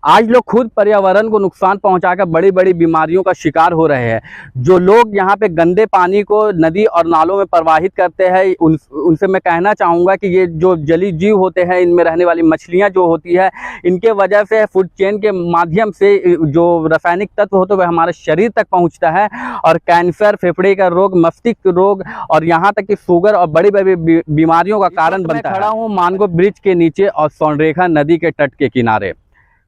आज लोग खुद पर्यावरण को नुकसान पहुंचाकर बड़ी बड़ी बीमारियों का शिकार हो रहे हैं। जो लोग यहाँ पे गंदे पानी को नदी और नालों में प्रवाहित करते हैं उनसे मैं कहना चाहूँगा कि ये जो जलीय जीव होते हैं, इनमें रहने वाली मछलियाँ जो होती है, इनके वजह से फूड चेन के माध्यम से जो रासायनिक तत्व होते हैं वह हमारे शरीर तक पहुँचता है और कैंसर, फेफड़े का रोग, मस्तिष्क रोग और यहाँ तक कि शुगर और बड़ी बड़ी बीमारियों का कारण बनता है। खड़ा हूँ मानगो ब्रिज के नीचे और स्वर्णरेखा नदी के तट के किनारे।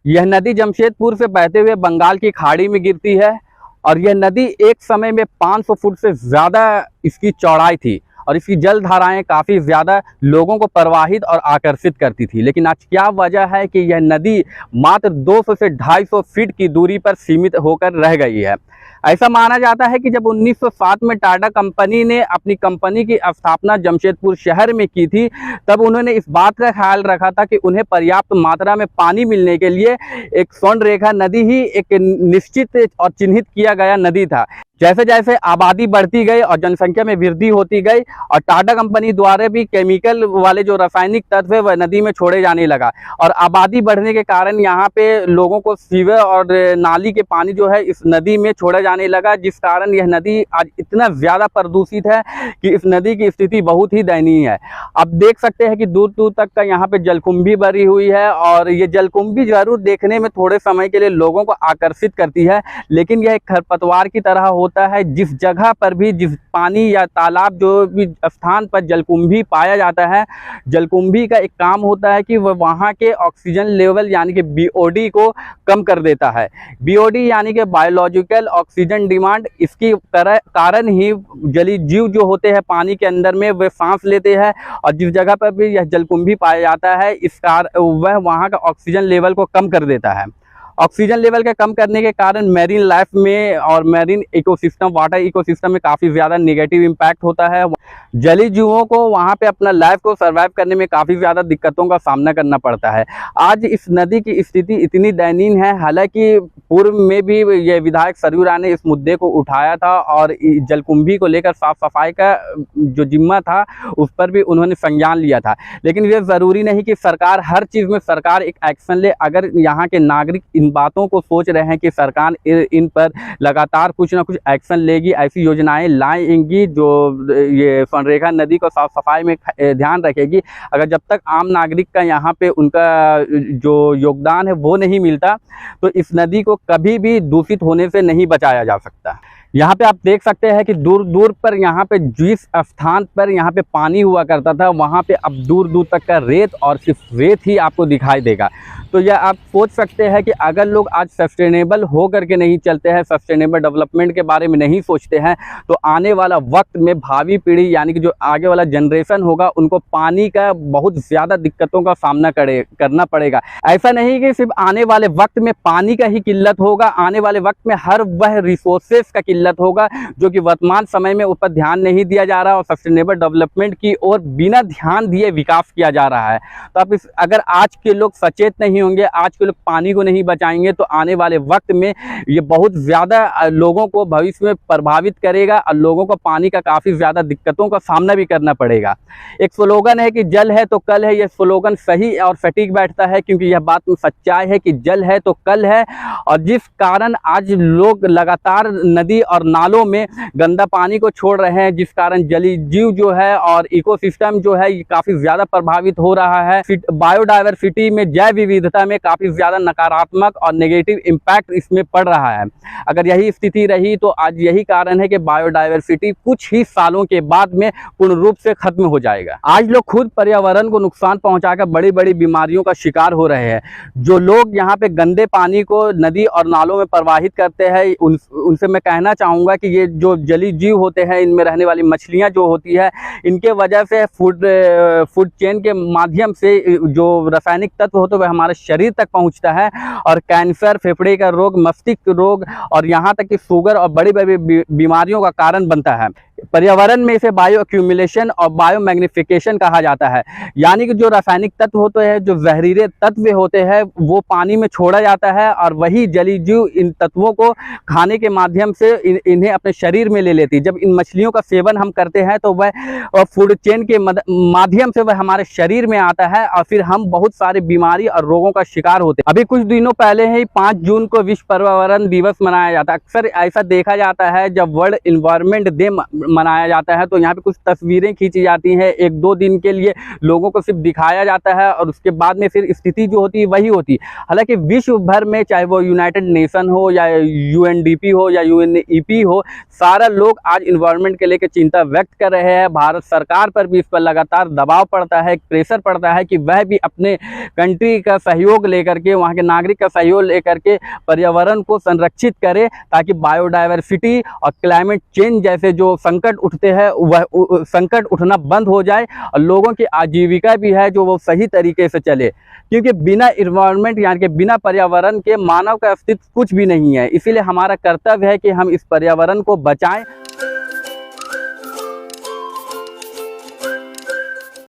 यह नदी जमशेदपुर से बहते हुए बंगाल की खाड़ी में गिरती है और यह नदी एक समय में 500 फुट से ज़्यादा इसकी चौड़ाई थी और इसकी जल धाराएं काफ़ी ज़्यादा लोगों को प्रवाहित और आकर्षित करती थी। लेकिन आज क्या वजह है कि यह नदी मात्र 200 से 250 फीट की दूरी पर सीमित होकर रह गई है। ऐसा माना जाता है कि जब 1907 में टाटा कंपनी ने अपनी कंपनी की स्थापना जमशेदपुर शहर में की थी, तब उन्होंने इस बात का ख्याल रखा था कि उन्हें पर्याप्त मात्रा में पानी मिलने के लिए एक स्वर्णरेखा नदी ही एक निश्चित और चिन्हित किया गया नदी था। जैसे जैसे आबादी बढ़ती गई और जनसंख्या में वृद्धि होती गई और टाटा कंपनी द्वारा भी केमिकल वाले जो रासायनिक तत्व है वह नदी में छोड़े जाने लगा और आबादी बढ़ने के कारण यहाँ पे लोगों को सीवर और नाली के पानी जो है इस नदी में छोड़ा जाने लगा, जिस कारण यह नदी आज इतना ज़्यादा प्रदूषित है कि इस नदी की स्थिति बहुत ही दयनीय है। अब देख सकते हैं कि दूर दूर तक का यहाँ पे जलकुंभी भरी हुई है और ये जलकुंभी जरूर देखने में थोड़े समय के लिए लोगों को आकर्षित करती है, लेकिन यह एक खरपतवार की तरह होता है। जिस जगह पर भी, जिस पानी या तालाब जो भी स्थान पर जलकुंभी पाया जाता है, जलकुंभी का एक काम होता है कि वह वहाँ के ऑक्सीजन लेवल यानी कि बीओडी को कम कर देता है। बीओडी यानी कि बायोलॉजिकल ऑक्सीजन डिमांड, इसकी कारण ही जलीय जीव जो होते हैं पानी के अंदर में वे सांस लेते हैं और जिस जगह पर भी यह जलकुंभी पाया जाता है वह वहाँ का ऑक्सीजन लेवल को कम कर देता है। ऑक्सीजन लेवल के कम करने के कारण मैरीन लाइफ में और मैरीन इकोसिस्टम, वाटर इकोसिस्टम में काफ़ी ज़्यादा नेगेटिव इम्पैक्ट होता है। जलीय जीवों को वहाँ पे अपना लाइफ को सर्वाइव करने में काफ़ी ज़्यादा दिक्कतों का सामना करना पड़ता है। आज इस नदी की स्थिति इतनी दयनीय है, हालांकि पूर्व में भी ये विधायक सरयू राय ने इस मुद्दे को उठाया था और जलकुंभी को लेकर साफ सफाई का जो जिम्मा था उस पर भी उन्होंने संज्ञान लिया था। लेकिन ये ज़रूरी नहीं कि सरकार हर चीज़ में सरकार एक एक्शन ले। अगर यहाँ के नागरिक इन बातों को सोच रहे हैं कि सरकार इन पर लगातार कुछ ना कुछ एक्शन लेगी, ऐसी योजनाएं लाएंगी जो ये स्वर्णरेखा नदी को साफ सफाई में ध्यान रखेगी, अगर जब तक आम नागरिक का यहाँ पे उनका जो योगदान है वो नहीं मिलता तो इस नदी को कभी भी दूषित होने से नहीं बचाया जा सकता। यहाँ पे आप देख सकते हैं कि दूर दूर पर यहाँ पे जिस स्थान पर यहाँ पे पानी हुआ करता था वहाँ पे अब दूर दूर तक का रेत और सिर्फ रेत ही आपको दिखाई देगा। तो यह आप सोच सकते हैं कि अगर लोग आज सस्टेनेबल हो करके नहीं चलते हैं, सस्टेनेबल डेवलपमेंट के बारे में नहीं सोचते हैं, तो आने वाला वक्त में भावी पीढ़ी यानी कि जो आगे वाला जनरेशन होगा उनको पानी का बहुत ज़्यादा दिक्कतों का सामना करना पड़ेगा। ऐसा नहीं कि सिर्फ आने वाले वक्त में पानी का ही किल्लत होगा, आने वाले वक्त में हर वह रिसोर्सेस का किल्लत होगा जो कि वर्तमान समय में उस पर ध्यान नहीं दिया जा रहा और सस्टेनेबल डेवलपमेंट की ओर बिना ध्यान दिए विकास किया जा रहा है। तो अब अगर आज के लोग सचेत नहीं होंगे, आज के लोग पानी को नहीं बचाएंगे, तो आने वाले वक्त में ये बहुत ज़्यादा लोगों को भविष्य में प्रभावित करेगा और लोगों को पानी का काफ़ी ज़्यादा दिक्कतों का सामना भी करना पड़ेगा। एक स्लोगन है कि जल है तो कल है, यह स्लोगन सही और सटीक बैठता है क्योंकि यह बात में सच्चाई है कि जल है तो कल है। और जिस कारण आज लोग लगातार नदी और नालों में गंदा पानी को छोड़ रहे हैं, जिस कारण जलीय जीव जो है और इकोसिस्टम जो है ये काफ़ी ज़्यादा प्रभावित हो रहा है। बायोडाइवर्सिटी में, जैव विविधता में काफ़ी ज़्यादा नकारात्मक और नेगेटिव इम्पैक्ट इसमें पड़ रहा है। अगर यही स्थिति रही तो आज यही कारण है कि बायोडाइवर्सिटी कुछ ही सालों के बाद में पूर्ण रूप से खत्म हो जाएगा। आज लोग खुद पर्यावरण को नुकसान पहुंचाकर बड़ी बड़ी बीमारियों का शिकार हो रहे हैं। जो लोग यहाँ पे गंदे पानी को नदी और नालों में प्रवाहित करते हैं उनसे मैं कहना चाहूँगा कि ये जो जलीय जीव होते हैं, इनमें रहने वाली मछलियाँ जो होती है, इनके वजह से फूड चेन के माध्यम से जो रासायनिक तत्व होते हैं वह हमारे शरीर तक पहुंचता है और कैंसर, फेफड़े का रोग, मस्तिष्क रोग और यहाँ तक कि शुगर और बड़ी बड़ी बीमारियों का कारण बनता है। पर्यावरण में इसे बायो एक्यूमुलेशन और बायो मैग्निफिकेशन कहा जाता है। यानी कि जो रासायनिक तत्व होते हैं, जो जहरीले तत्व होते हैं, वो पानी में छोड़ा जाता है और वही जलीय जीव इन तत्वों को खाने के माध्यम से इन्हें अपने शरीर में ले लेती है। जब इन मछलियों का सेवन हम करते हैं तो वह फूड चेन के माध्यम से वह हमारे शरीर में आता है और फिर हम बहुत सारे बीमारी और रोगों का शिकार होते हैं। अभी कुछ दिनों पहले ही 5 जून को विश्व पर्यावरण दिवस मनाया जाता है। अक्सर ऐसा देखा जाता है जब वर्ल्ड इन्वायरमेंट डे मनाया जाता है तो यहाँ पे कुछ तस्वीरें खींची जाती हैं, 1-2 दिन के लिए लोगों को सिर्फ दिखाया जाता है और उसके बाद में फिर स्थिति जो होती है वही होती है। हालांकि विश्व भर में चाहे वो यूनाइटेड नेशन हो या यूएनडीपी हो या यूएनईपी हो, सारा लोग आज इन्वायरमेंट के लेकर चिंता व्यक्त कर रहे हैं। भारत सरकार पर भी इस पर लगातार दबाव पड़ता है, प्रेशर पड़ता है कि वह भी अपने कंट्री का सहयोग लेकर के, वहाँ के नागरिक का सहयोग लेकर के पर्यावरण को संरक्षित करे, ताकि बायोडायवर्सिटी और क्लाइमेट चेंज जैसे जो संकट उठते हैं वह संकट उठना बंद हो जाए और लोगों की आजीविका भी है जो वो सही तरीके से चले। क्योंकि बिना इन्वायरमेंट यानी कि बिना पर्यावरण के मानव का अस्तित्व कुछ भी नहीं है। इसीलिए हमारा कर्तव्य है कि हम इस पर्यावरण को बचाएं।